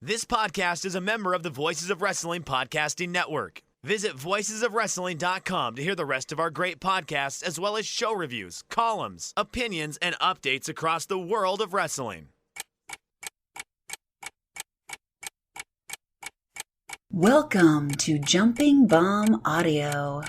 This podcast is a member of the Voices of Wrestling Podcasting Network. Visit voicesofwrestling.com to hear the rest of our great podcasts, as well as show reviews, columns, opinions, and updates across the world of wrestling. Welcome to Jumping Bomb Audio.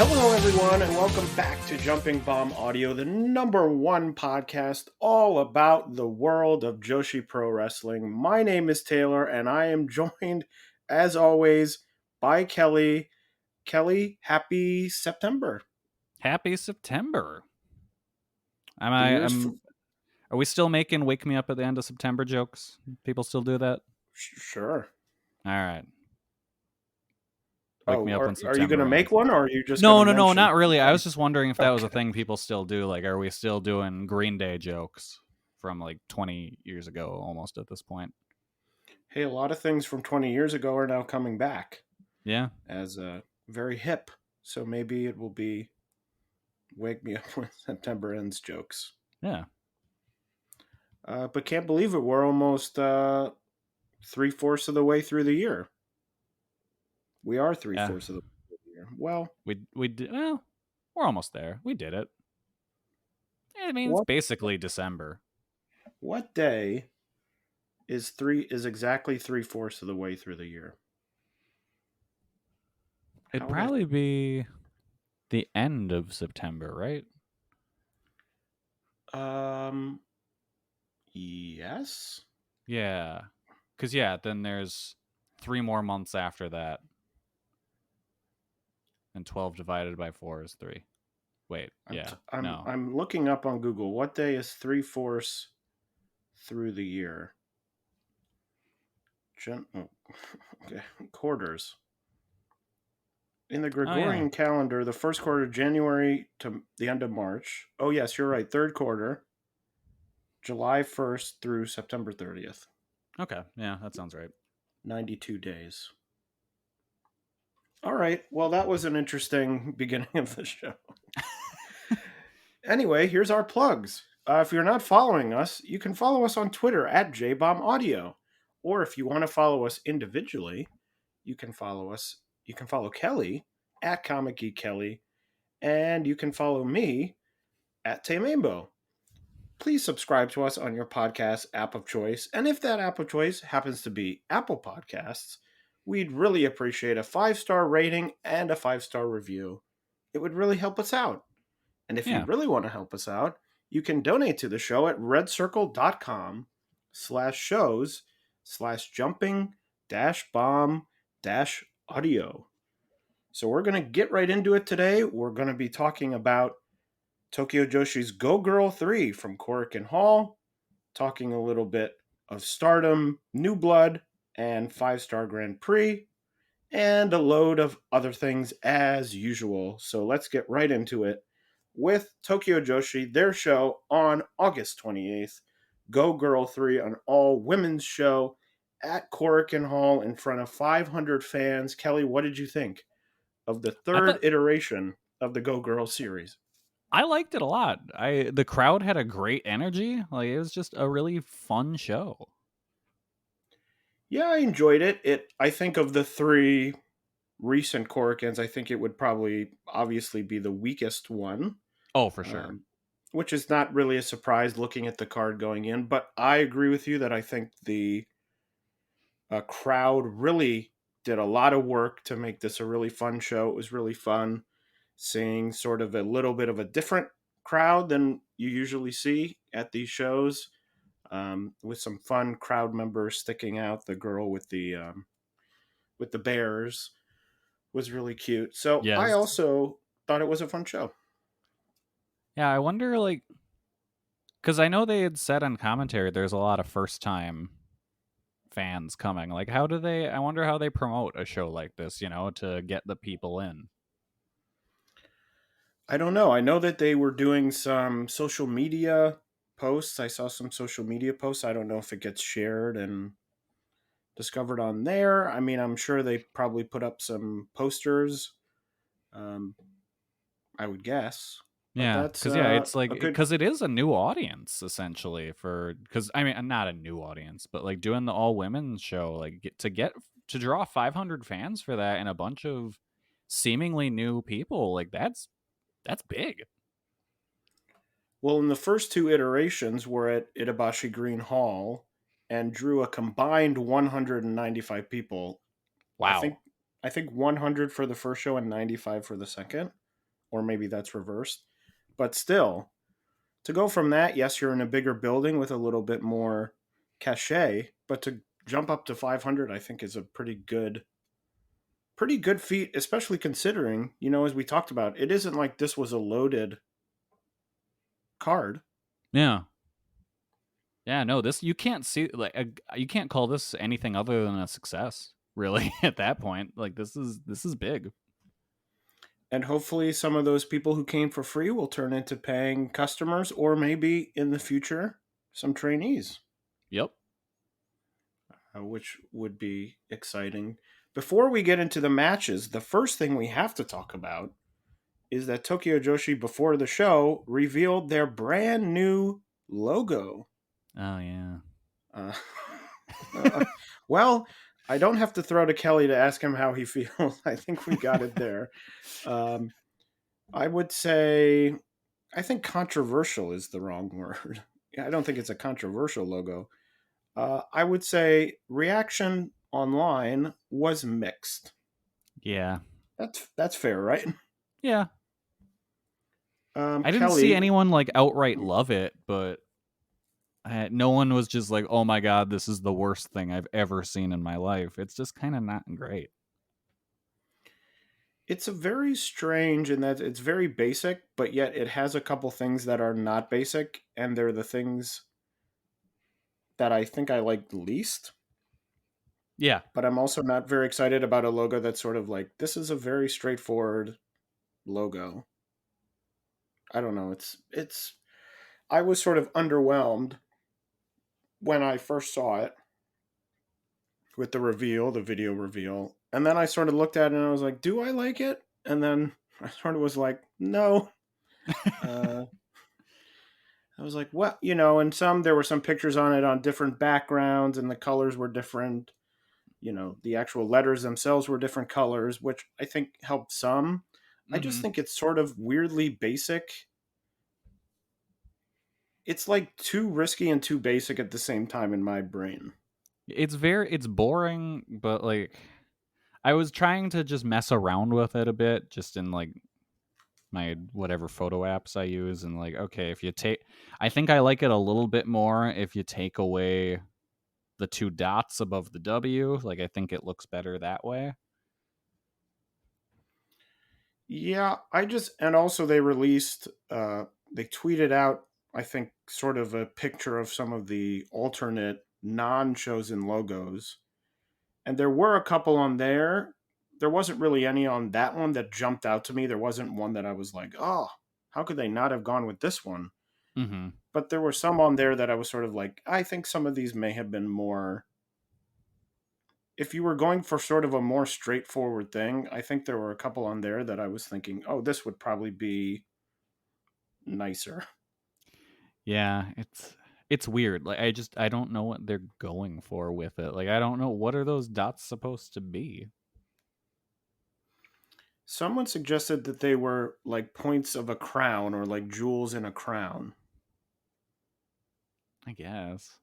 Hello, everyone, and welcome back to Jumping Bomb Audio, the #1 podcast all about the world of Joshi Pro Wrestling. My name is Taylor, and I am joined, as always, by Kelly. Kelly, happy September. Happy September. The Are we still making Wake Me Up at the End of September jokes? People still do that? Sure. All right. Wake me up in September. Are you going to make one, or are you just No, not really. I was just wondering if that was a thing people still do. Like, are we still doing Green Day jokes from like 20 years ago almost at this point? Hey, a lot of things from 20 years ago are now coming back. Yeah. As very hip. So maybe it will be Wake Me Up when September Ends jokes. Yeah. But can't believe it. We're almost 3/4 of the way through the year. We are 3/4 of the way through the year. Well, we did. Well, we're almost there. We did it. I mean, it's basically December. What day is exactly 3/4 of the way through the year? It'd probably be the end of September, right? Yes. Yeah. Because, then there's 3 more months after that. And 12 divided by 4 is 3. Wait, no. I'm looking up on Google. What day is 3/4 through the year? Okay. Quarters. In the Gregorian calendar, the first quarter, January to the end of March. Oh, yes, you're right. Third quarter, July 1st through September 30th. Okay, yeah, that sounds right. 92 days. All right. Well, that was an interesting beginning of the show. Anyway, here's our plugs. If you're not following us, you can follow us on Twitter at JBombAudio. Or if you want to follow us individually, you can follow us. You can follow Kelly at Comic Geek Kelly, and you can follow me at Taymambo. Please subscribe to us on your podcast app of choice, and if that app of choice happens to be Apple Podcasts, we'd really appreciate a 5-star rating and a 5-star review. It would really help us out. And if you really want to help us out, you can donate to the show at redcircle.com/shows/jumping-bomb-audio. So we're going to get right into it today. We're going to be talking about Tokyo Joshi's Go Girl 3 from Korakuen Hall, talking a little bit of Stardom, New Blood, and 5-Star Grand Prix, and a load of other things as usual. So let's get right into it with Tokyo Joshi, their show on August 28th. Go Girl 3, an all-women's show at Korakuen Hall in front of 500 fans. Kelly, what did you think of the third iteration of the Go Girl series? I liked it a lot. The crowd had a great energy. Like, it was just a really fun show. Yeah, I enjoyed it. I think of the 3 recent Korakuens, I think it would probably obviously be the weakest one. Oh, for sure. Which is not really a surprise looking at the card going in, but I agree with you that I think the crowd really did a lot of work to make this a really fun show. It was really fun seeing sort of a little bit of a different crowd than you usually see at these shows, with some fun crowd members sticking out. The girl with the bears was really cute. So yes. I also thought it was a fun show. Yeah, I wonder, like, because I know they had said on commentary there's a lot of first-time fans coming. Like, I wonder how they promote a show like this, to get the people in. I don't know. I know that they were doing some social media posts. I saw some social media posts. I don't know if it gets shared and discovered on there. I mean, I'm sure they probably put up some posters. Um, I would guess, but Yeah, that's because it's like a good. because it is a new audience essentially because I mean not a new audience, but like doing the all women show, like to draw 500 fans for that and a bunch of seemingly new people, like that's big. Well, in the first two iterations, were at Itabashi Green Hall and drew a combined 195 people. I think Wow. I think 100 for the first show and 95 for the second, or maybe that's reversed. But still, to go from that, yes, you're in a bigger building with a little bit more cachet, but to jump up to 500, I think is a pretty good feat, especially considering, as we talked about, it isn't like this was a loaded card. Yeah. Yeah, no, this you can't see like you can't call this anything other than a success, really. At that point, like this is big. And hopefully some of those people who came for free will turn into paying customers, or maybe in the future some trainees, Yep. which would be exciting. Before we get into the matches, the first thing we have to talk about is that Tokyo Joshi, before the show, revealed their brand new logo. Oh yeah. Uh, well, I don't have to throw to Kelly to ask him how he feels. I think we got it there. I would say, I think controversial is the wrong word. I don't think it's a controversial logo. I would say reaction online was mixed. Yeah. That's fair, right? Yeah. I didn't see Kelly, anyone like outright love it, but no one was just like, "Oh my god, this is the worst thing I've ever seen in my life." It's just kind of not great. it's a very strange in that it's very basic, but yet it has a couple things that are not basic, and they're the things that I think I like least. Yeah. But I'm also not very excited about a logo that's sort of like, this is a very straightforward logo. I don't know. It's I was sort of underwhelmed when I first saw it with the video reveal. And then I sort of looked at it and I was like, do I like it? And then I sort of was like, no. Uh, I was like, what? And there were some pictures on it on different backgrounds and the colors were different. The actual letters themselves were different colors, which I think helped some. I just think it's sort of weirdly basic. It's like too risky and too basic at the same time in my brain. It's boring, but like I was trying to just mess around with it a bit just in like my whatever photo apps I use and like okay, if you take I think I like it a little bit more if you take away the two dots above the W, like I think it looks better that way. Yeah, and also they released, they tweeted out, I think, sort of a picture of some of the alternate non-chosen logos. And there were a couple on there. There wasn't really any on that one that jumped out to me. There wasn't one that I was like, oh, how could they not have gone with this one? Mhm. But there were some on there that I was sort of like, I think some of these may have been more. If you were going for sort of a more straightforward thing, I think there were a couple on there that I was thinking, oh, this would probably be nicer. Yeah, it's weird. Like I don't know what they're going for with it. Like I don't know what are those dots supposed to be? Someone suggested that they were like points of a crown or like jewels in a crown. I guess.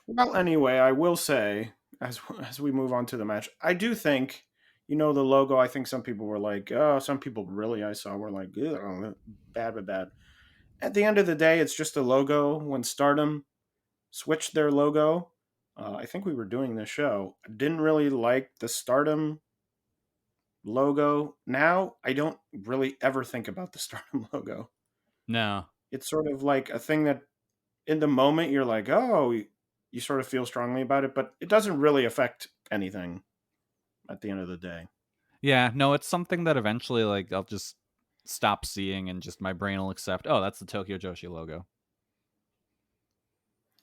Well, anyway, I will say, as we move on to the match, I do think, the logo. I think some people were like, oh, some people really I saw were like, bad, bad. At the end of the day, it's just a logo. When Stardom switched their logo, I think we were doing this show. I didn't really like the Stardom logo. Now I don't really ever think about the Stardom logo. No. It's sort of like a thing that in the moment you're like, oh, you sort of feel strongly about it, but it doesn't really affect anything at the end of the day. Yeah, no, it's something that eventually, like, I'll just stop seeing and just my brain will accept, oh, that's the Tokyo Joshi logo.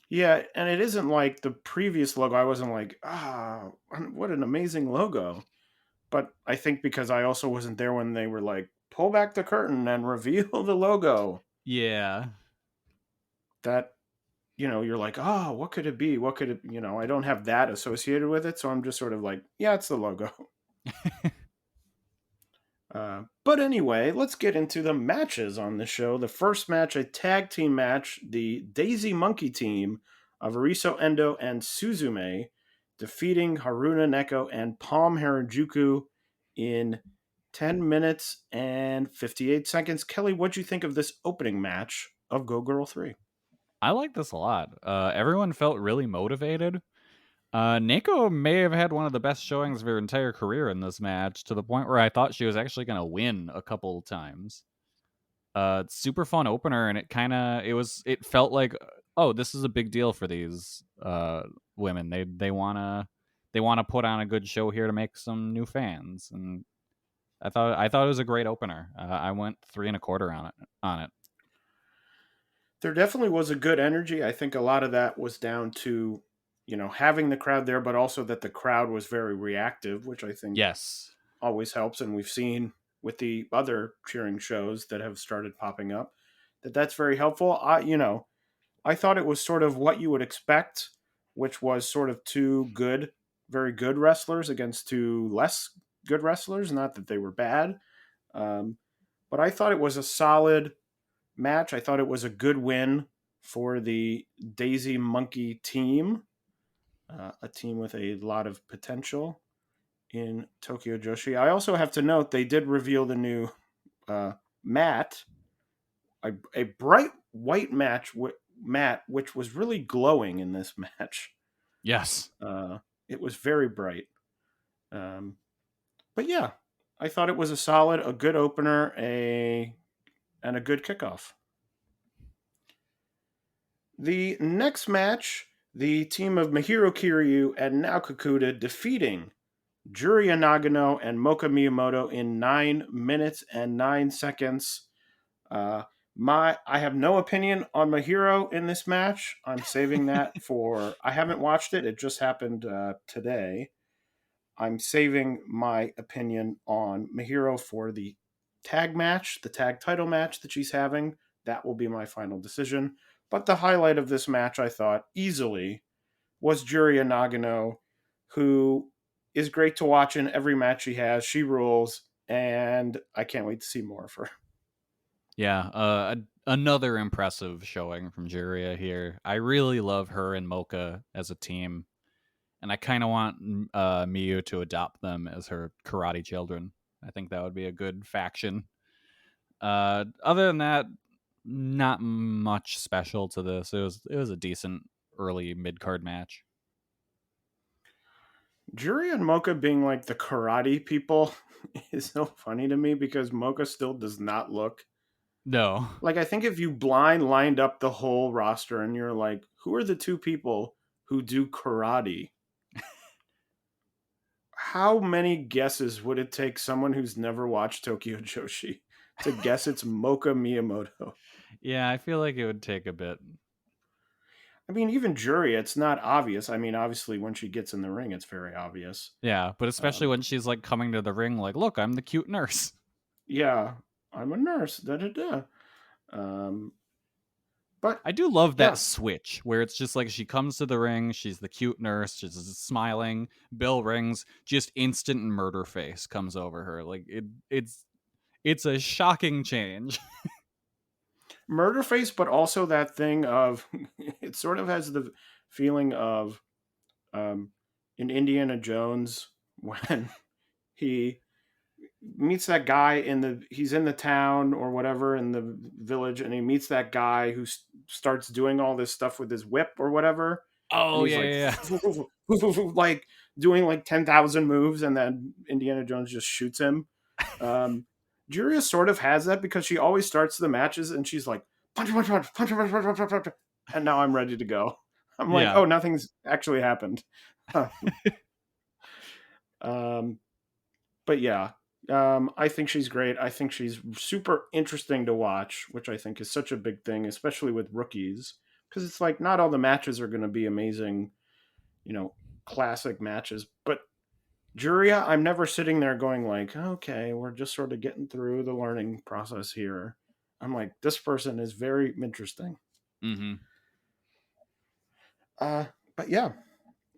Yeah, and it isn't like the previous logo. I wasn't like, what an amazing logo. But I think because I also wasn't there when they were like, pull back the curtain and reveal the logo, Yeah. that, you're like, oh, what could it be? What could it, I don't have that associated with it. So I'm just sort of like, yeah, it's the logo. But anyway, let's get into the matches on the show. The first match, a tag team match, the Daisy Monkey team of Ariso Endo and Suzume defeating Haruna Neko and Palm Harajuku in 10 minutes and 58 seconds. Kelly, what'd you think of this opening match of Go Girl 3? I like this a lot. Everyone felt really motivated. Neko may have had one of the best showings of her entire career in this match, to the point where I thought she was actually going to win a couple times. Super fun opener, and it felt like, oh, this is a big deal for these women. They wanna put on a good show here to make some new fans, and I thought it was a great opener. I went 3.25 on it. There definitely was a good energy. I think a lot of that was down to, having the crowd there, but also that the crowd was very reactive, which I think Yes. always helps. And we've seen with the other cheering shows that have started popping up that's very helpful. I thought it was sort of what you would expect, which was sort of two good, very good wrestlers against two less good wrestlers. Not that they were bad, but I thought it was a solid match. I thought it was a good win for the Daisy Monkey team, a team with a lot of potential in Tokyo Joshi. I also have to note they did reveal the new mat, a bright white mat, which was really glowing in this match. Yes. It was very bright. But yeah, I thought it was a good opener, and a good kickoff. The next match, the team of Mahiro Kiryu and Nao Kakuta defeating Juria Nagano and Moka Miyamoto in 9 minutes and 9 seconds. I have no opinion on Mahiro in this match. I'm saving that for... I haven't watched it. It just happened today. I'm saving my opinion on Mahiro for the tag match, the tag title match that she's having. That will be my final decision. But the highlight of this match, I thought, easily, was Juria Nagano, who is great to watch in every match she has. She rules, and I can't wait to see more of her. Yeah, another impressive showing from Juria here. I really love her and Mocha as a team, and I kind of want Miyu to adopt them as her karate children. I think that would be a good faction. Other than that, not much special to this. It was a decent early mid card match. Juria and Mocha being like the karate people is so funny to me because Mocha still does not look... No. Like, I think if you lined up the whole roster and you're like, who are the two people who do karate? How many guesses would it take someone who's never watched Tokyo Joshi to guess it's Mocha Miyamoto? Yeah, I feel like it would take a bit. I mean, even Juria, it's not obvious. I mean, obviously, when she gets in the ring, it's very obvious. Yeah, but especially when she's like coming to the ring, like, look, I'm the cute nurse. Yeah, I'm a nurse. But I do love that switch where it's just like she comes to the ring, she's the cute nurse, she's just smiling, bell rings, just instant murder face comes over her. Like it's a shocking change. Murder face, but also that thing of it sort of has the feeling of in Indiana Jones when he meets that guy he's in the town or whatever in the village, and he meets that guy who starts doing all this stuff with his whip or whatever. Oh, and he's yeah. like doing like 10,000 moves, and then Indiana Jones just shoots him. Juria sort of has that because she always starts the matches and she's like punch, punch, punch, punch, punch, punch, punch, punch, punch, and now I'm ready to go. I'm like, Yeah. oh, nothing's actually happened. um, but yeah, I think she's great. I think she's super interesting to watch, which I think is such a big thing, especially with rookies, because it's like not all the matches are going to be amazing, classic matches. But Juria, I'm never sitting there going like, okay, we're just sort of getting through the learning process here. I'm like, this person is very interesting. Mm-hmm. But yeah,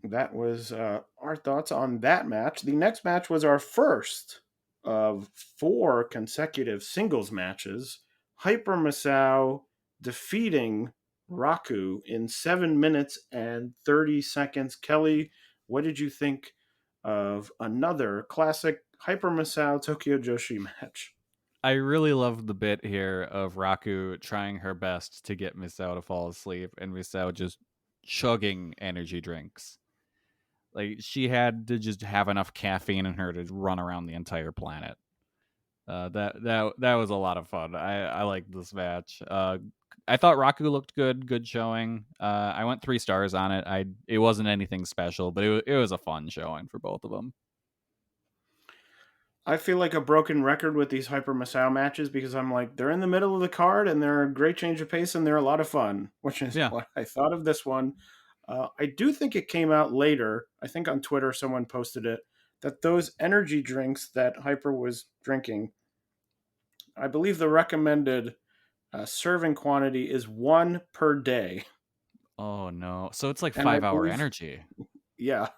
that was our thoughts on that match. The next match was our first of 4 consecutive singles matches. Hyper Masao defeating Raku in 7 minutes and 30 seconds. Kelly, what did you think of another classic Hyper Masao Tokyo Joshi match? I really loved the bit here of Raku trying her best to get Misao to fall asleep and Misao just chugging energy drinks. Like she had to just have enough caffeine in her to run around the entire planet. That was a lot of fun. I liked this match. I thought Raku looked good. Good showing. I went 3 stars on it. It wasn't anything special, but it was a fun showing for both of them. I feel like a broken record with these Hyper Masao matches because I'm like, they're in the middle of the card and they're a great change of pace and they're a lot of fun, which is Yeah. what I thought of this one. I do think it came out later. I think on Twitter someone posted it that those energy drinks that Hyper was drinking, I believe the recommended serving quantity is 1 per day. Oh no. So it's like And I 5-hour believe, energy. yeah.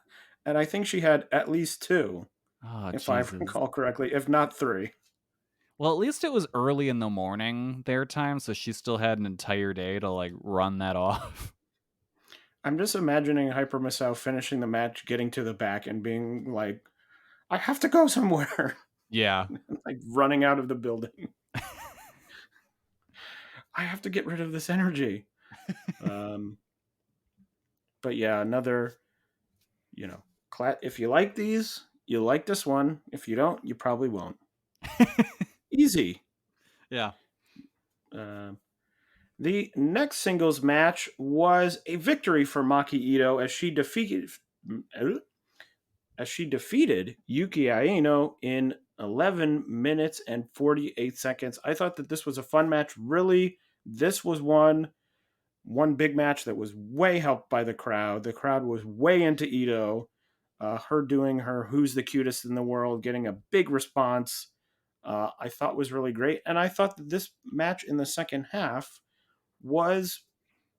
And I think she had at least 2, Oh if I Jesus. recall correctly, if not 3. Well, at least it was early in the morning their time, so she still had an entire day to like run that off. I'm just imagining Hyper Misao finishing the match, getting to the back, and being like, I have to go somewhere. Yeah. Like running out of the building. I have to get rid of this energy. But yeah, another, if you like these, you like this one. If you don't, you probably won't. Easy. Yeah. The next singles match was a victory for Maki Ito as she defeated Yuki Aino in 11 minutes and 48 seconds. I thought that this was a fun match. Really, this was one big match that was way helped by the crowd. The crowd was way into Ito. Her doing her "Who's the cutest in the world," getting a big response. I thought was really great, and I thought that this match in the second half was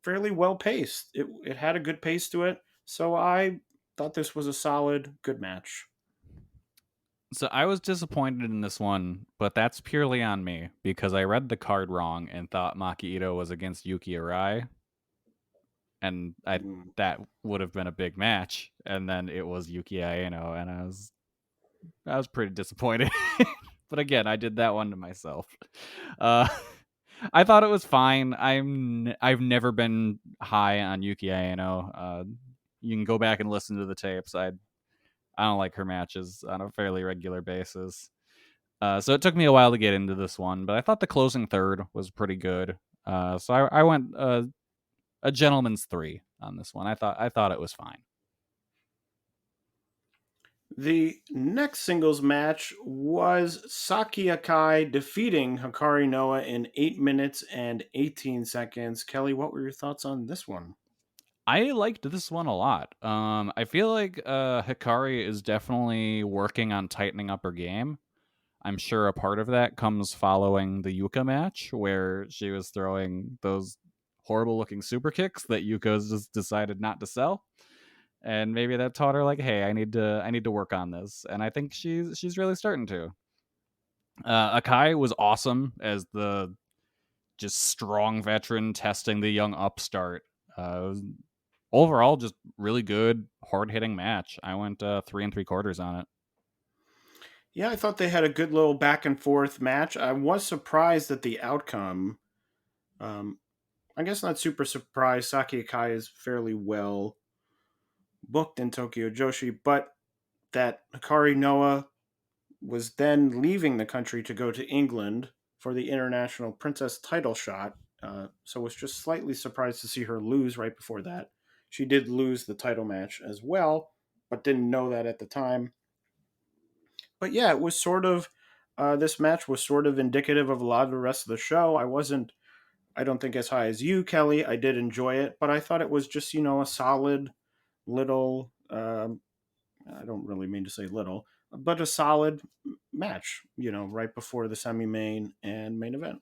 fairly well paced. It had a good pace to it, so I thought this was a solid, good match. So I was disappointed in this one, but that's purely on me because I read the card wrong and thought Maki Ito was against Yuki Arai, and that would have been a big match, and then it was Yuki Aino, and I was pretty disappointed. But again, I did that one to myself. Uh, I thought it was fine. I've never been high on Yuki Aino. You can go back and listen to the tapes. I don't like her matches on a fairly regular basis. So it took me a while to get into this one, but I thought the closing third was pretty good. So I went a gentleman's 3 on this one. I thought it was fine. The next singles match was Saki Akai defeating Hikari Noa in 8 minutes and 18 seconds. Kelly, what were your thoughts on this one? I liked this one a lot. I feel like Hikari is definitely working on tightening up her game. I'm sure a part of that comes following the Yuka match, where she was throwing those horrible looking super kicks that Yuka's just decided not to sell. And maybe that taught her like, hey, I need to work on this. And I think she's really starting to. Akai was awesome as the just strong veteran testing the young upstart. Overall, just really good, hard hitting match. I went 3 3/4 on it. Yeah, I thought they had a good little back and forth match. I was surprised at the outcome. I guess not super surprised. Saki Akai is fairly well booked in Tokyo Joshi, but that Hikari Noa was then leaving the country to go to England for the International Princess title shot. So was just slightly surprised to see her lose right before that. She did lose the title match as well, but didn't know that at the time. But yeah, it was sort of this match was sort of indicative of a lot of the rest of the show. I don't think as high as you, Kelly. I did enjoy it, but I thought it was just a solid little. I don't really mean to say little, but a solid match. Right before the semi-main and main event.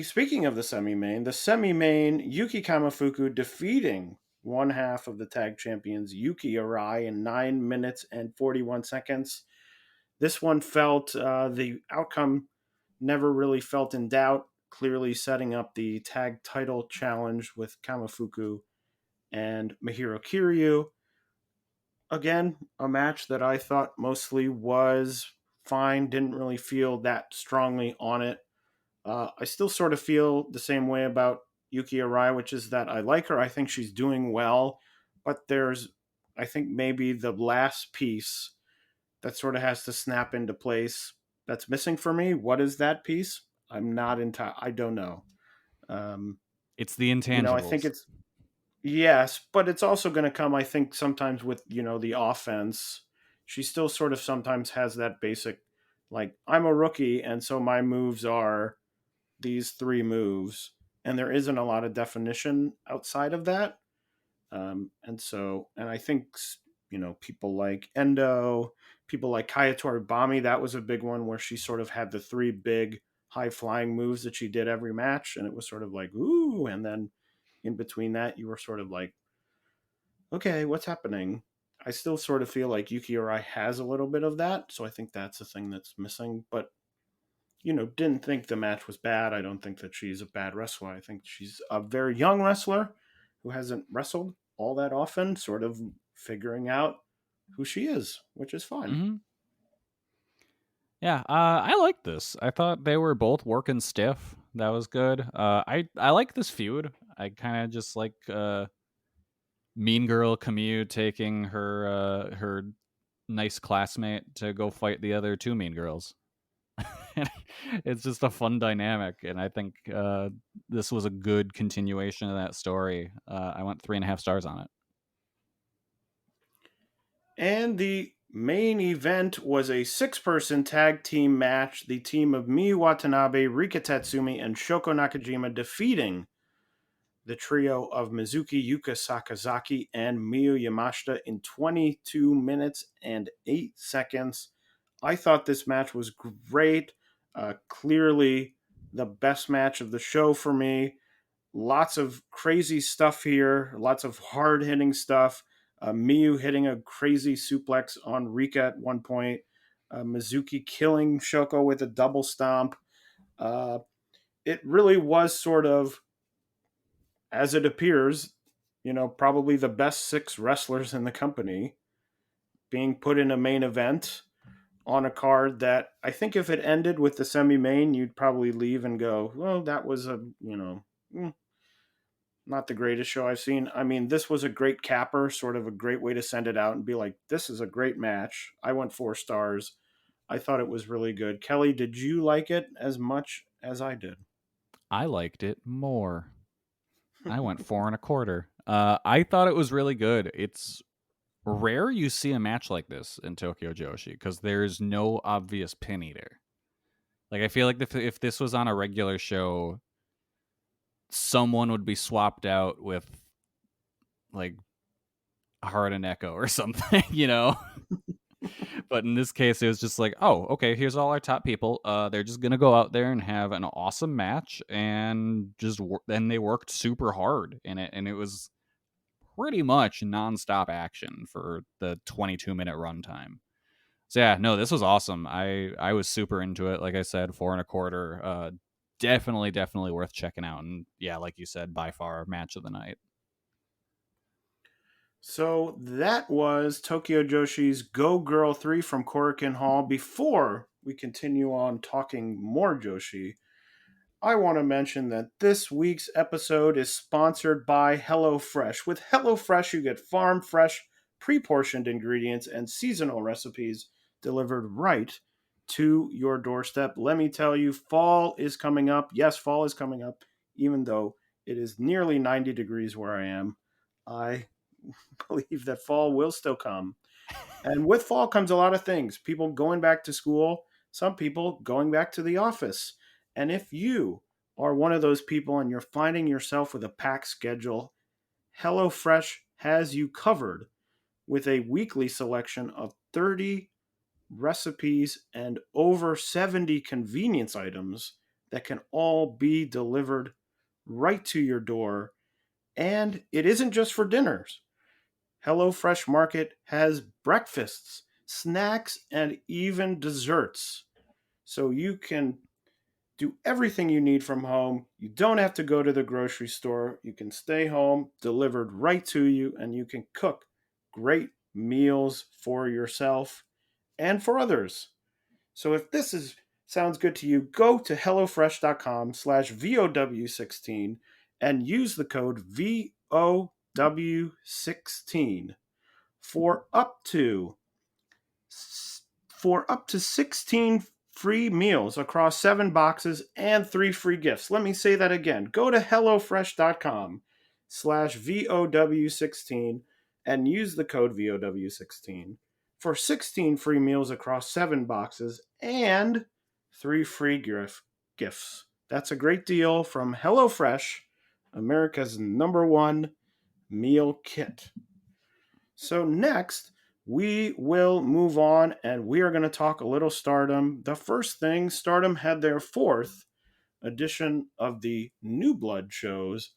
Speaking of the semi-main, Yuki Kamifuku defeating one half of the tag champions Yuki Arai in 9 minutes and 41 seconds. This one felt the outcome never really felt in doubt, clearly setting up the tag title challenge with Kamifuku and Mahiro Kiryu. Again, a match that I thought mostly was fine, didn't really feel that strongly on it. I still sort of feel the same way about Yuki Arai, which is that I like her. I think she's doing well, but I think maybe the last piece that sort of has to snap into place that's missing for me. What is that piece? I'm not I don't know. It's the intangibles. I think it's, yes, but it's also going to come, I think, sometimes with, the offense. She still sort of sometimes has that basic, like, I'm a rookie, and so my moves are these 3 moves, and there isn't a lot of definition outside of that. And I think, people like Endo, people like Kayatori Bami, that was a big one where she sort of had the 3 big high flying moves that she did every match. And it was sort of like, ooh. And then in between that, you were sort of like, okay, what's happening? I still sort of feel like Yuki Arai has a little bit of that. So I think that's the thing that's missing. But didn't think the match was bad. I don't think that she's a bad wrestler. I think she's a very young wrestler who hasn't wrestled all that often, sort of figuring out who she is, which is fine. Mm-hmm. Yeah, I like this. I thought they were both working stiff. That was good. I like this feud. I kind of just like Mean Girl Camille taking her nice classmate to go fight the other 2 mean girls. It's just a fun dynamic, and I think this was a good continuation of that story. I went 3.5 stars on it. And the main event was a 6-person tag team match. The team of Miyu Watanabe, Rika Tatsumi, and Shoko Nakajima defeating the trio of Mizuki Yuka Sakazaki and Miyu Yamashita in 22 minutes and 8 seconds. I thought this match was great. Clearly the best match of the show for me. Lots of crazy stuff here, lots of hard-hitting stuff. Miyu hitting a crazy suplex on Rika at one point. Mizuki killing Shoko with a double stomp. It really was sort of, as it appears, probably the best 6 wrestlers in the company being put in a main event on a card that I think if it ended with the semi-main, you'd probably leave and go, well, that was not the greatest show I've seen. I mean, this was a great capper, sort of a great way to send it out and be like, this is a great match. I went 4 stars. I thought it was really good. Kelly, did you like it as much as I did? I liked it more. I went 4.25. I thought it was really good. It's rare you see a match like this in Tokyo Joshi because there's no obvious pin eater. Like, I feel like if this was on a regular show, someone would be swapped out with like Heart and Echo or something, But in this case, it was just like, oh, okay, here's all our top people. They're just gonna go out there and have an awesome match, and then they worked super hard in it, and it was pretty much nonstop action for the 22-minute runtime. So yeah, no, this was awesome. I was super into it. Like I said, 4.25. Definitely worth checking out. And yeah, like you said, by far match of the night. So that was Tokyo Joshi's Go Girl 3 from Korakuen Hall. Before we continue on talking more Joshi, I want to mention that this week's episode is sponsored by HelloFresh. With HelloFresh, you get farm fresh, pre-portioned ingredients and seasonal recipes delivered right to your doorstep. Let me tell you, fall is coming up. Yes, fall is coming up, even though It is nearly 90 degrees where I am. I believe that fall will still come. And with fall comes a lot of things. People going back to school, some people going back to the office. And if you are one of those people and you're finding yourself with a packed schedule, HelloFresh has you covered with a weekly selection of 30 recipes and over 70 convenience items that can all be delivered right to your door. And it isn't just for dinners. HelloFresh Market has breakfasts, snacks, and even desserts. So you can do everything you need from home. You don't have to go to the grocery store. You can stay home, delivered right to you, and you can cook great meals for yourself and for others. So if sounds good to you, go to hellofresh.com/VOW16 and use the code VOW16 for up to 16 free meals across 7 boxes and 3 free gifts. Let me say that again. Go to hellofresh.com/VOW16 and use the code VOW16 for 16 free meals across 7 boxes and 3 free gifts. That's a great deal from HelloFresh, America's #1 meal kit. So next, we will move on and we are going to talk a little Stardom. The first thing, Stardom had their 4th edition of the New Blood shows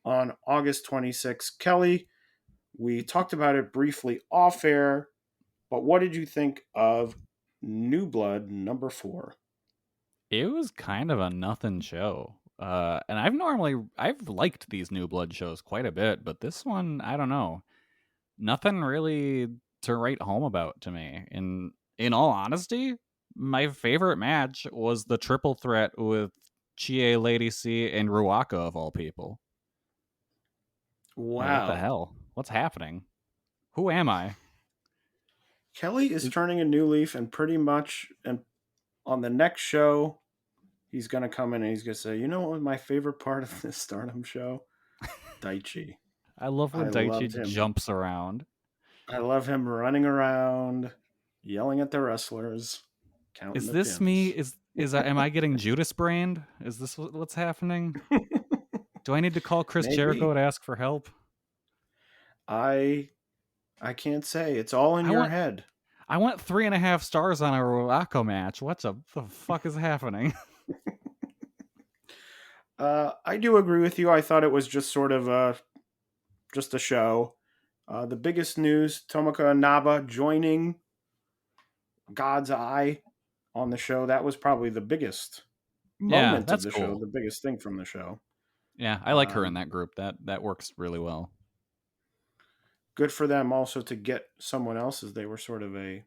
on August 26th. Kelly, we talked about it briefly off air, but what did you think of New Blood number 4? It was kind of a nothing show. And I've liked these New Blood shows quite a bit, but this one, I don't know. Nothing really to write home about to me. In all honesty, my favorite match was the triple threat with Chie, Lady C, and Ruaka of all people. Wow. Like, what the hell? What's happening? Who am I? Kelly is turning a new leaf and pretty much on the next show, he's going to come in and he's going to say, you know what was my favorite part of this Stardom show? Daichi. I love when I Daichi loved him. jumps around. I love him running around, yelling at the wrestlers, counting Is the this pins. me? Am I getting Judas brained? Is this what's happening? Do I need to call Chris Maybe. Jericho to ask for help? I can't say. It's all in your head. I want 3.5 stars on a Ruaka match. What the fuck is happening? I do agree with you. I thought it was just sort of just a show. The biggest news, Tomoka Inaba joining God's Eye on the show. That was probably the biggest moment of the show, the biggest thing from the show. Yeah, I like her in that group. That works really well. Good for them also to get someone else, as they were sort of a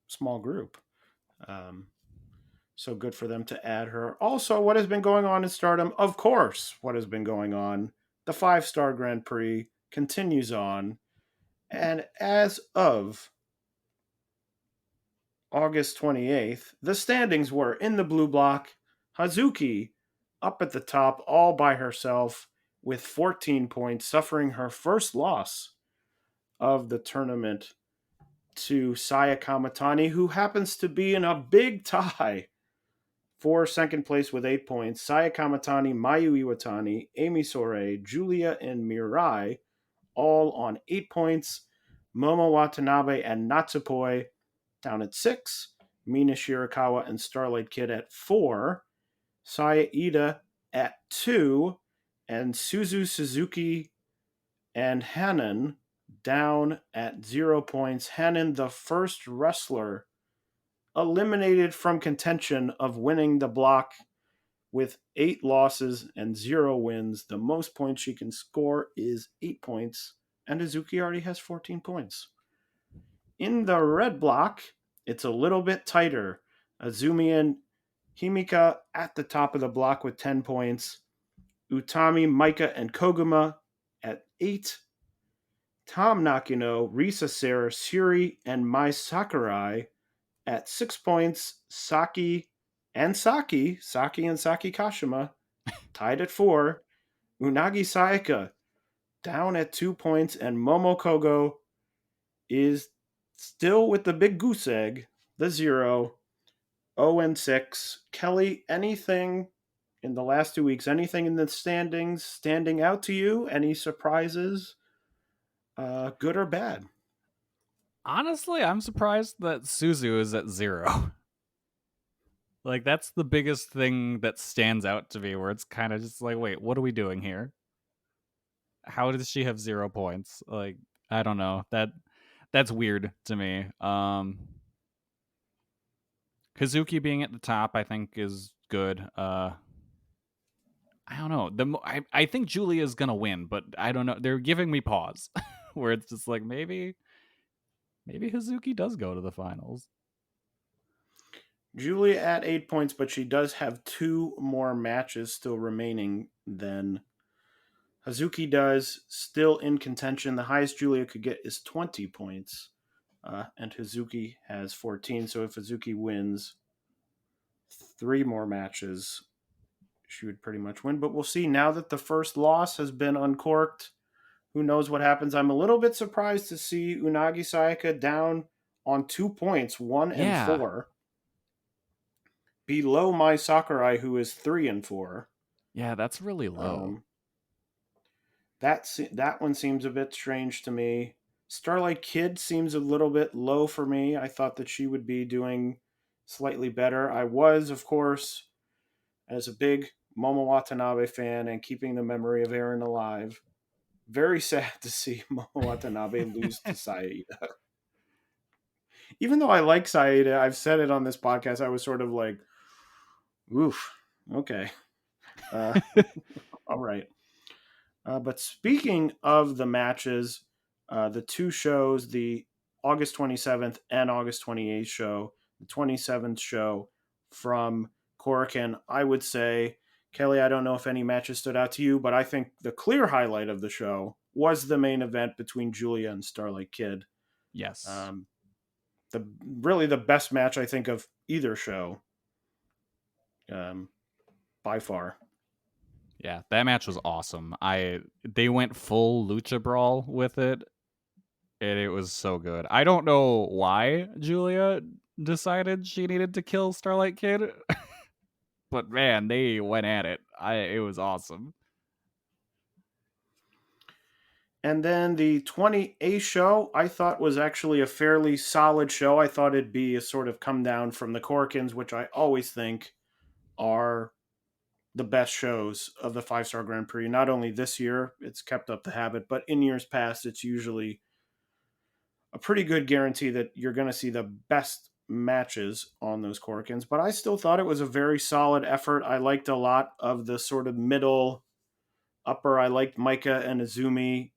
small group. So good for them to add her. Also, what has been going on in Stardom? Of course, what has been going on? The 5-Star Grand Prix continues on. And as of August 28th, the standings were in the blue block. Hazuki up at the top all by herself with 14 points, suffering her first loss of the tournament to Saya Kamatani, who happens to be in a big tie for second place with 8 points. Saya Kamatani, Mayu Iwatani, Amy Sourei, Julia, and Mirai all on 8 points. Momo Watanabe and Natsupoi down at 6. Mina Shirakawa and Starlight Kid at 4. Saya Ida at 2. And Suzu Suzuki and Hanan down at 0 points. Hanan, the first wrestler eliminated from contention of winning the block with 8 losses and 0 wins. The most points she can score is 8 points, and Hazuki already has 14 points. In the red block, it's a little bit tighter. Azumi and Himika at the top of the block with 10 points. Utami, Maika, and Koguma at 8. Tom Nakino, Risa Sarah, Suri, and Mai Sakurai at 6 points. Saki and Saki Kashima tied at 4. Unagi Sayaka down at 2 points, and Momo Kogo is still with the big goose egg, the 0-6. Kelly, anything in the last 2 weeks, anything in the standings standing out to you? Any surprises, good or bad? Honestly, I'm surprised that Suzu is at 0. Like, that's the biggest thing that stands out to me, where it's kind of just like, wait, what are we doing here? How does she have 0 points? Like, I don't know. That's weird to me. Kazuki being at the top, I think, is good. I don't know. I think Julia's gonna win, but I don't know. They're giving me pause, where it's just like maybe Hazuki does go to the finals. Julia at 8 points, but she does have 2 more matches still remaining than Hazuki does. Still in contention. The highest Julia could get is 20 points, and Hazuki has 14. So if Hazuki wins 3 more matches, she would pretty much win. But we'll see. Now that the first loss has been uncorked, who knows what happens. I'm a little bit surprised to see Unagi Sayaka down on 2 points, 1 and 4. Below Mai Sakurai, who is 3 and 4. Yeah, that's really low. That one seems a bit strange to me. Starlight Kid seems a little bit low for me. I thought that she would be doing slightly better. I was, of course, as a big Momo Watanabe fan and keeping the memory of Aaron alive, very sad to see Momo Watanabe lose to Saida. Even though I like Saida, I've said it on this podcast, I was sort of like, oof, okay. All right. But speaking of the matches, the 2 shows, the August 27th and August 28th show, the 27th show from Korakuen, I would say, Kelly, I don't know if any matches stood out to you, but I think the clear highlight of the show was the main event between Julia and Starlight Kid. Yes. Really the best match, I think, of either show, by far. Yeah, that match was awesome. They went full lucha brawl with it, and it was so good. I don't know why Julia decided she needed to kill Starlight Kid, but man, they went at it. It was awesome. And then the 28th show, I thought was actually a fairly solid show. I thought it'd be a sort of come down from the Korakuens, which I always think are the best shows of the 5-Star Grand Prix. Not only this year, it's kept up the habit, but in years past, it's usually a pretty good guarantee that you're going to see the best matches on those Korakuens. But I still thought it was a very solid effort. I liked a lot of the sort of middle upper. I liked Maika and Izumi.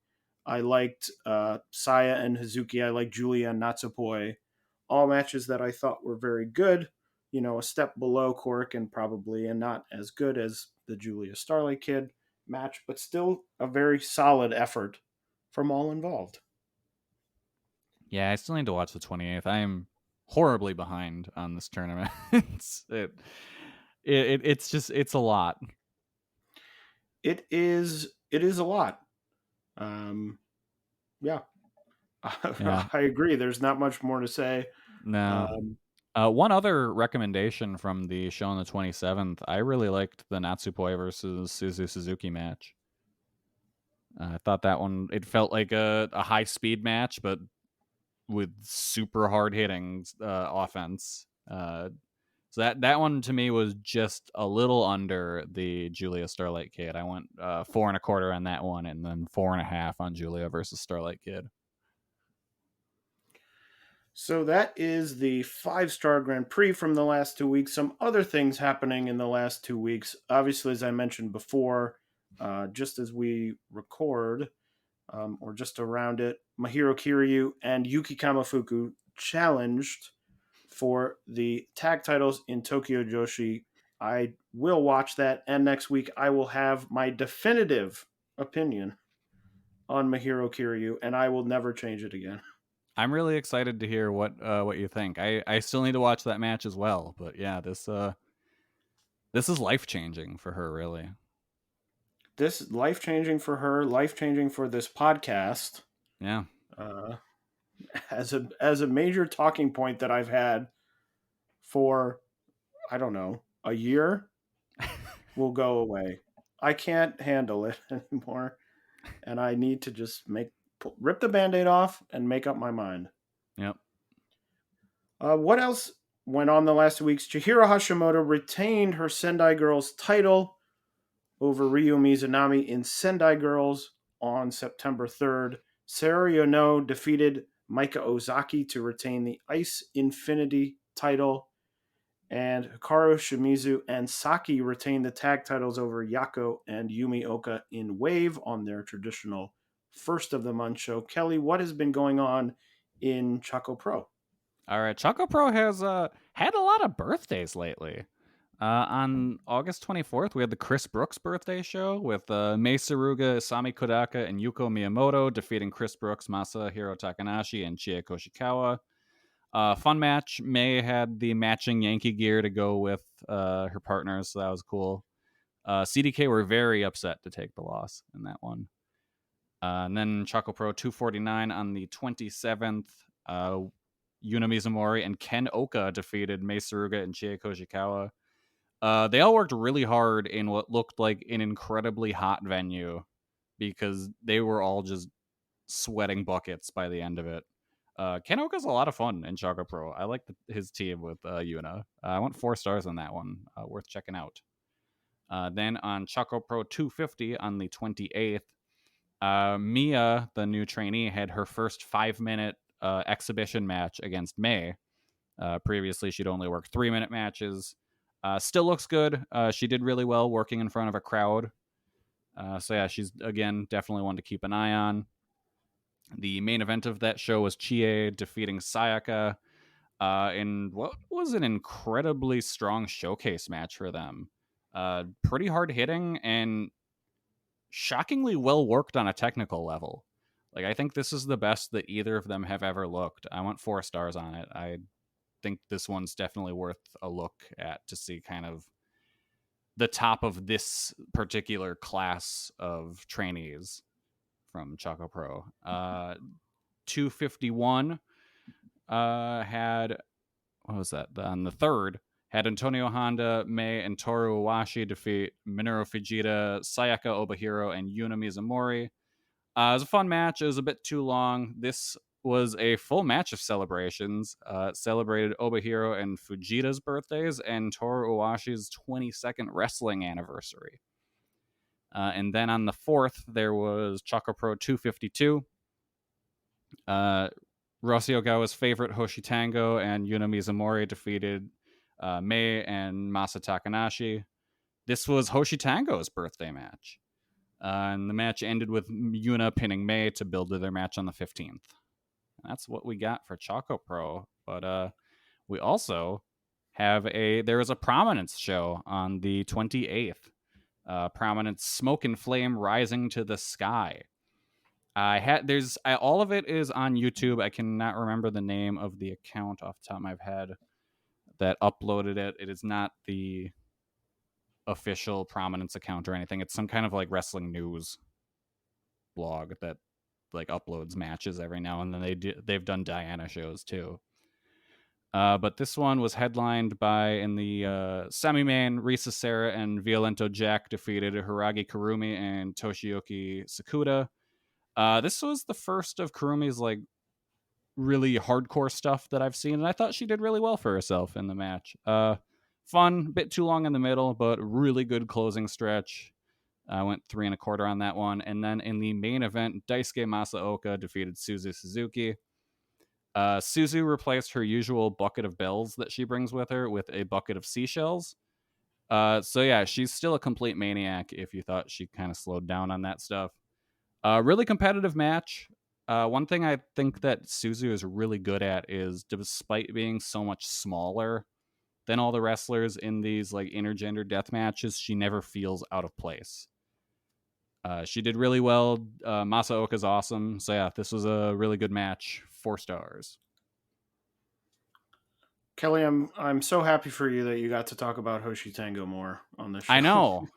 I liked Saya and Hazuki. I liked Julia and Natsupoi. All matches that I thought were very good. You know, a step below Korakuen probably, and not as good as the Julia Starlight Kid match, but still a very solid effort from all involved. Yeah, I still need to watch the 28th. I am horribly behind on this tournament. It's a lot. It is a lot. Yeah. I agree. There's not much more to say. No. One other recommendation from the show on the 27th, I really liked the Natsupoi versus Suzuki match. I thought that one, it felt like a high speed match, but with super hard hitting offense. So that one to me was just a little under the Julia Starlight Kid. I went 4 1/4 on that one, and then 4 1/2 on Julia versus Starlight Kid. So that is the 5-Star Grand Prix from the last 2 weeks. Some other things happening in the last 2 weeks. Obviously, as I mentioned before, just as we record, or just around it, Mahiro Kiryu and Yuki Kamafuku challenged for the tag titles in Tokyo Joshi. I will watch that, and next week I will have my definitive opinion on Mahiro Kiryu, and I will never change it again. I'm really excited to hear what you think. I still need to watch that match as well, but yeah, this is life-changing for her, really. this life-changing for her, life-changing for this podcast. Yeah. As a major talking point that I've had for, I don't know, a year will go away. I can't handle it anymore, and I need to just rip the Band-Aid off and make up my mind. Yep. What else went on the last 2 weeks? Chihiro Hashimoto retained her Sendai Girls title over Ryu Mizunami in Sendai Girls on September 3rd. Saori Ono defeated Maika Ozaki to retain the Ice Infinity title. And Hikaru Shimizu and Saki retained the tag titles over Yako and Yumi Oka in Wave on their traditional first of the month show. Kelly, what has been going on in ChocoPro? All right, ChocoPro has had a lot of birthdays lately. On August 24th, we had the Chris Brooks birthday show with Mei Saruga, Isami Kodaka, and Yuko Miyamoto defeating Chris Brooks, Masahiro Takanashi, and Chie Koshikawa. Fun match. Mei had the matching Yankee gear to go with her partners, so that was cool. CDK were very upset to take the loss in that one. And then ChocoPro 249 on the 27th. Yuna Mizumori and Ken Oka defeated Mei Saruga and Chie Koshikawa. They all worked really hard in what looked like an incredibly hot venue because they were all just sweating buckets by the end of it. Ken Oka's a lot of fun in ChocoPro. I like his team with Yuna. I went 4 stars on that one. Worth checking out. Then on ChocoPro 250 on the 28th, Mia, the new trainee, had her first 5-minute exhibition match against Mei. Previously, she'd only worked 3-minute matches. Still looks good. She did really well working in front of a crowd. So yeah, she's, again, definitely one to keep an eye on. The main event of that show was Chie defeating Sayaka in what was an incredibly strong showcase match for them. Pretty hard hitting and shockingly well worked on a technical level. Like, I think this is the best that either of them have ever looked. I went 4 stars on it. I think this one's definitely worth a look at to see kind of the top of this particular class of trainees from ChocoPro. 251 had, what was that? On the 3rd, had Antonio Honda, Mei, and Toru Iwashi defeat Minoru Fujita, Sayaka Obahiro, and Yuna Mizumori. It was a fun match. It was a bit too long. This was a full match of celebrations. It celebrated Obahiro and Fujita's birthdays and Toru Iwashi's 22nd wrestling anniversary. And then on the 4th, there was ChocoPro 252. Rossi Ogawa's favorite Hoshi Tango and Yuna Mizumori defeated Mei and Masa Takanashi. This was Hoshi Tango's birthday match. And the match ended with Yuna pinning Mei to build to their match on the 15th. That's what we got for ChocoPro. But we also have there is a Prominence show on the 28th. Prominence Smoke and Flame Rising to the Sky. All of it is on YouTube. I cannot remember the name of the account off the top of my head that uploaded it. It is not the official Prominence account or anything. It's some kind of like wrestling news blog that like uploads matches every now and then. They've done Diana shows too. But this one was headlined by, in the semi-main, Risa Sera and Violento Jack defeated Hiragi Kurumi and Toshiyuki Sakuda. This was the first of Kurumi's like really hardcore stuff that I've seen, and I thought she did really well for herself in the match. Fun, bit too long in the middle, but really good closing stretch. I went 3 1/4 on that one. And then in the main event, Daisuke Masaoka defeated Suzu Suzuki. Suzu replaced her usual bucket of bells that she brings with her with a bucket of seashells. So yeah, she's still a complete maniac if you thought she kind of slowed down on that stuff. Really competitive match. One thing I think that Suzu is really good at is, despite being so much smaller than all the wrestlers in these like intergender death matches, she never feels out of place. She did really well. Masaoka's awesome. So yeah, this was a really good match. 4 stars. Kelly, I'm so happy for you that you got to talk about Hoshi Tango more on this show. I know.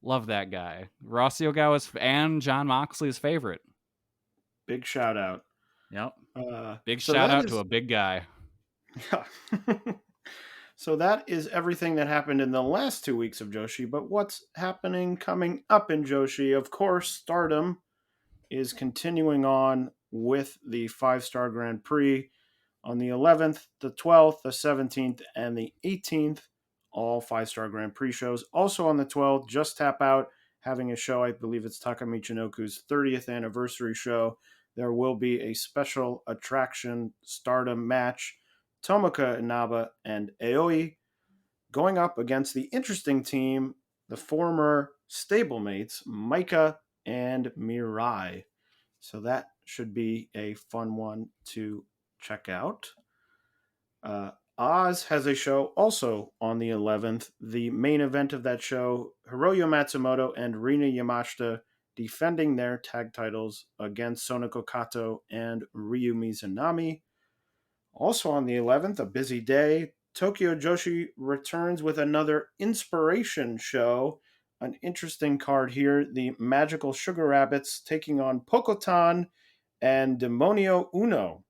Love that guy. Rossy Ogawa's and John Moxley's favorite. Big shout out. Yep. Big So shout that out is- to a big guy. Yeah. So that is everything that happened in the last 2 weeks of Joshi. But what's happening coming up in Joshi? Of course, Stardom is continuing on with the 5-star Grand Prix on the 11th, the 12th, the 17th, and the 18th. All 5-star Grand Prix shows. Also on the 12th, Just Tap Out having a show. I believe it's Takami Chinoku's 30th anniversary show. There will be a special attraction Stardom match. Tomoka Inaba and Aoi going up against the interesting team, the former stablemates, Maika and Mirai. So that should be a fun one to check out. Oz has a show also on the 11th. The main event of that show, Hiroyo Matsumoto and Rina Yamashita defending their tag titles against Sonoko Kato and Ryu Mizunami. Also on the 11th, a busy day, Tokyo Joshi returns with another inspiration show. An interesting card here. The Magical Sugar Rabbits taking on Pokotan and Demonio Uno.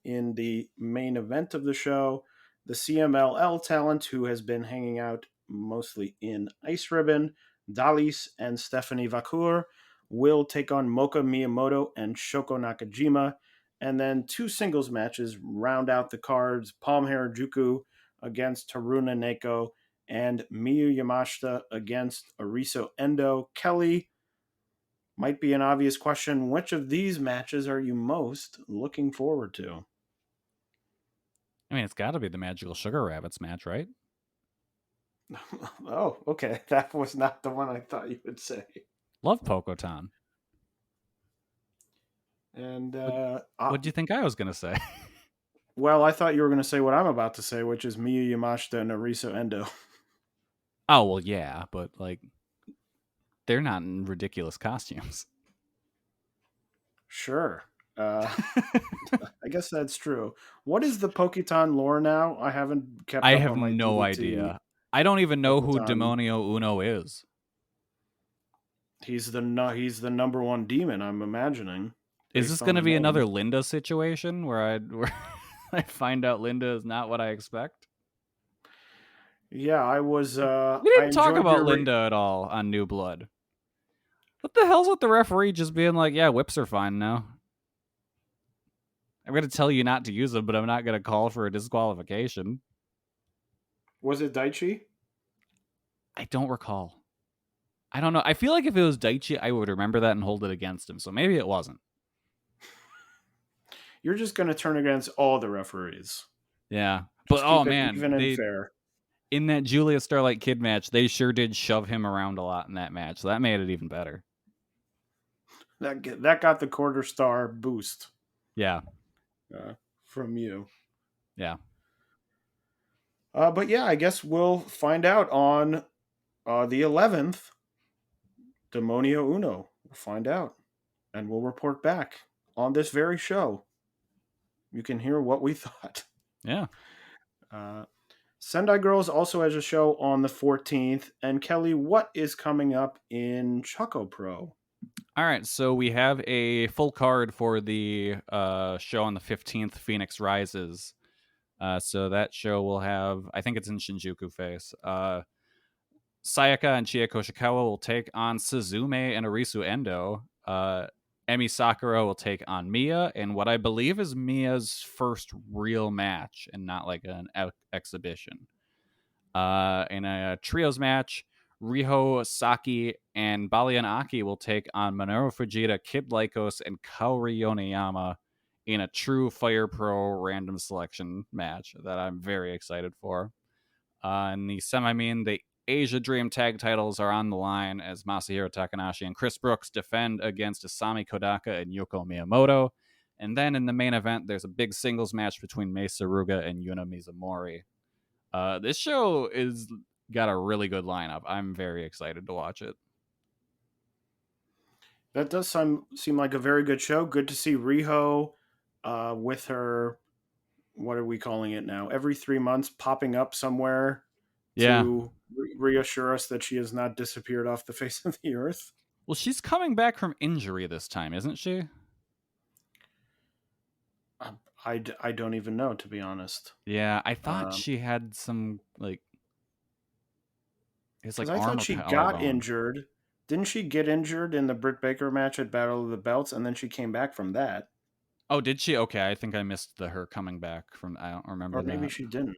In the main event of the show, the CMLL talent, who has been hanging out mostly in Ice Ribbon, Dalis and Stephanie Vacour, will take on Mocha Miyamoto and Shoko Nakajima. And then 2 singles matches round out the cards. Palm Harajuku against Haruna Neko and Miyu Yamashita against Ariso Endo. Kelly, might be an obvious question. Which of these matches are you most looking forward to? I mean, it's got to be the Magical Sugar Rabbits match, right? Oh, okay. That was not the one I thought you would say. Love Pokotan. And What do you think I was going to say? well, I thought you were going to say what I'm about to say, which is Miyu Yamashita and Ariso Endo. Oh, well, yeah, but like they're not in ridiculous costumes. Sure. I guess that's true. What is the Poketon lore now? I haven't kept I up have on my no DDT. idea. I don't even know who Poketon. Demonio Uno is. He's the number one demon, I'm imagining. Is this based on going to the be name. another Linda situation where I find out Linda is not what I expect? Yeah, I was. We I didn't talk enjoyed about your Linda at all on New Blood. What the hell's with the referee just being like, yeah, whips are fine now? I'm going to tell you not to use them, but I'm not going to call for a disqualification. Was it Daichi? I don't recall. I don't know. I feel like if it was Daichi, I would remember that and hold it against him. So maybe it wasn't. You're just going to turn against all the referees. Yeah. Just But oh keep it man, even and fair. In that Julia Starlight Kid match, they sure did shove him around a lot in that match. So that made it even better. That got the quarter star boost. Yeah. From you. Yeah. But yeah, I guess we'll find out on the 11th. Demonio Uno. We'll find out. And we'll report back on this very show. You can hear what we thought. Yeah. Sendai Girls also has a show on the 14th. And Kelly, what is coming up in ChocoPro? All right, so we have a full card for the show on the 15th, Phoenix Rises. So that show will have, I think it's in Shinjuku Face. Sayaka and Chie Koshikawa will take on Suzume and Arisu Endo. Emi Sakura will take on Mia in what I believe is Mia's first real match and not like an exhibition. In a trios match, Riho Saki and Balian Aki will take on Minoru Fujita, Kid Lycos, and Kaori Yoneyama in a true Fire Pro random selection match that I'm very excited for. In the semi-main, the Asia Dream tag titles are on the line as Masahiro Takanashi and Chris Brooks defend against Asami Kodaka and Yoko Miyamoto. And then in the main event, there's a big singles match between Mei Saruga and Yuna Mizumori. This show is got a really good lineup. I'm very excited to watch it. That does seem like a very good show. Good to see Riho with her, what are we calling it now? Every 3 months popping up somewhere to reassure us that she has not disappeared off the face of the earth? Well, she's coming back from injury this time, isn't she? I don't even know, to be honest. Yeah, I thought she had some, like... It's like I thought she got injured. Didn't she get injured in the Britt Baker match at Battle of the Belts, and then she came back from that? Oh, did she? Okay, I think I missed her coming back from... I don't remember that. Or maybe she didn't.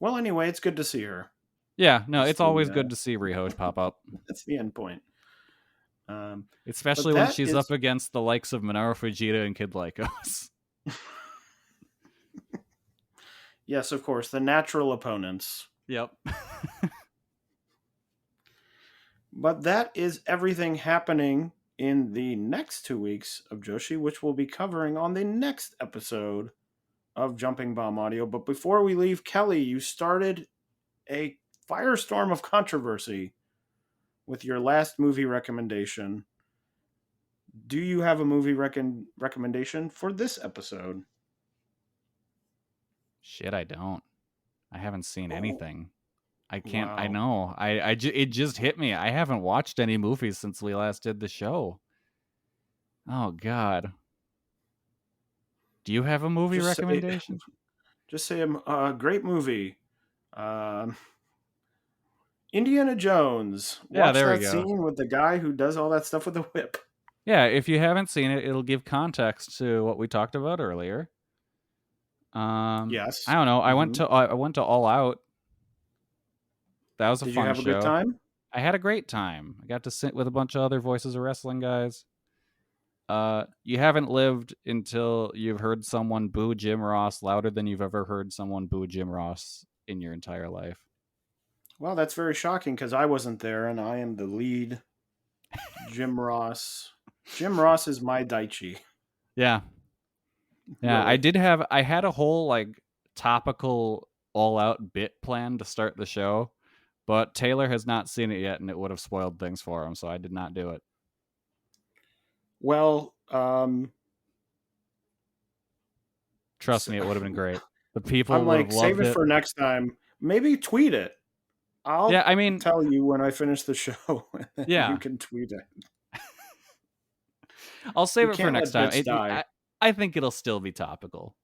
Well, anyway, it's good to see her. Yeah, no, it's always good to see Rihoj pop up. That's the end point. Especially when she's up against the likes of Minoru Fujita and Kid Lycos. Yes, of course, the natural opponents. Yep. But that is everything happening in the next 2 weeks of Joshi, which we'll be covering on the next episode of Jumping Bomb Audio. But before we leave, Kelly, you started a firestorm of controversy with your last movie recommendation. Do you have a movie recommendation for this episode? Shit, I don't. I haven't seen anything. I can't. Wow. I know. It just hit me. I haven't watched any movies since we last did the show. Oh God. Do you have a movie recommendation? Just say a great movie. Indiana Jones. Watch there we that go. scene with the guy who does all that stuff with the whip. Yeah, if you haven't seen it, it'll give context to what we talked about earlier. Yes. I don't know. I went to All Out. That was a fun show. Did you have a good time? I had a great time. I got to sit with a bunch of other Voices of Wrestling guys. You haven't lived until you've heard someone boo Jim Ross louder than you've ever heard someone boo Jim Ross in your entire life. Well, that's very shocking because I wasn't there and I am the lead Jim Ross. Jim Ross is my Daichi. Yeah. Yeah, Really. I had a whole like topical All Out bit plan to start the show, but Taylor has not seen it yet and it would have spoiled things for him, so I did not do it. Well, trust me, it would have been great. The people I'm would like, have loved save it for next time. Maybe tweet it. I'll tell you when I finish the show. Yeah. You can tweet it. I'll save it for next time. I think it'll still be topical.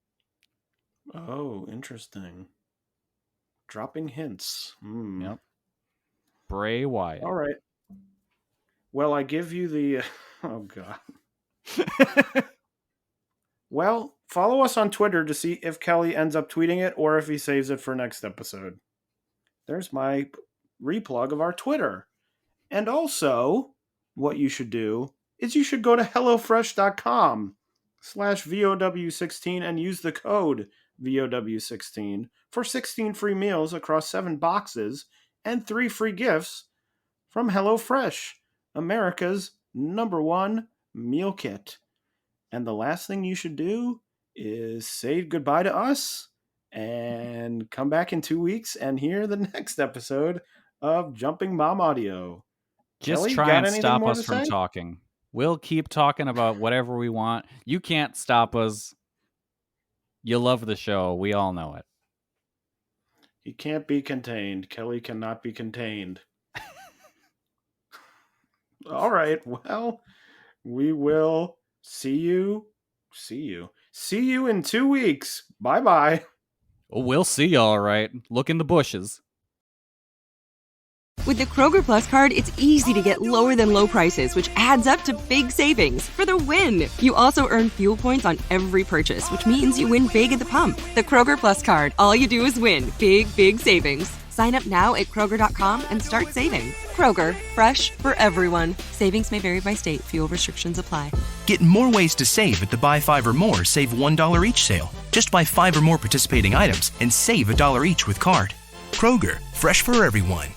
Oh, interesting. Dropping hints. Yep. Bray Wyatt. All right. Well, I give you the... Oh, God. Well, follow us on Twitter to see if Kelly ends up tweeting it or if he saves it for next episode. There's my replug of our Twitter. And also, what you should do is you should go to HelloFresh.com/VOW16 and use the code VOW16 for 16 free meals across 7 boxes and 3 free gifts from HelloFresh, America's #1 meal kit. And the last thing you should do is say goodbye to us and come back in 2 weeks and hear the next episode of Jumping Bomb Audio. Just Kelly, try and stop us from talking. We'll keep talking about whatever we want. You can't stop us. You love the show. We all know it. He can't be contained. Kelly cannot be contained. All right. Well, we will see you in 2 weeks. Bye-bye. Well, we'll see you all right. Look in the bushes. With the Kroger Plus card, it's easy to get lower than low prices, which adds up to big savings for the win. You also earn fuel points on every purchase, which means you win big at the pump. The Kroger Plus card. All you do is win. Big, big savings. Sign up now at Kroger.com and start saving. Kroger, fresh for everyone. Savings may vary by state. Fuel restrictions apply. Get more ways to save at the Buy 5 or More Save $1 each sale. Just buy 5 or more participating items and save $1 each with card. Kroger, fresh for everyone.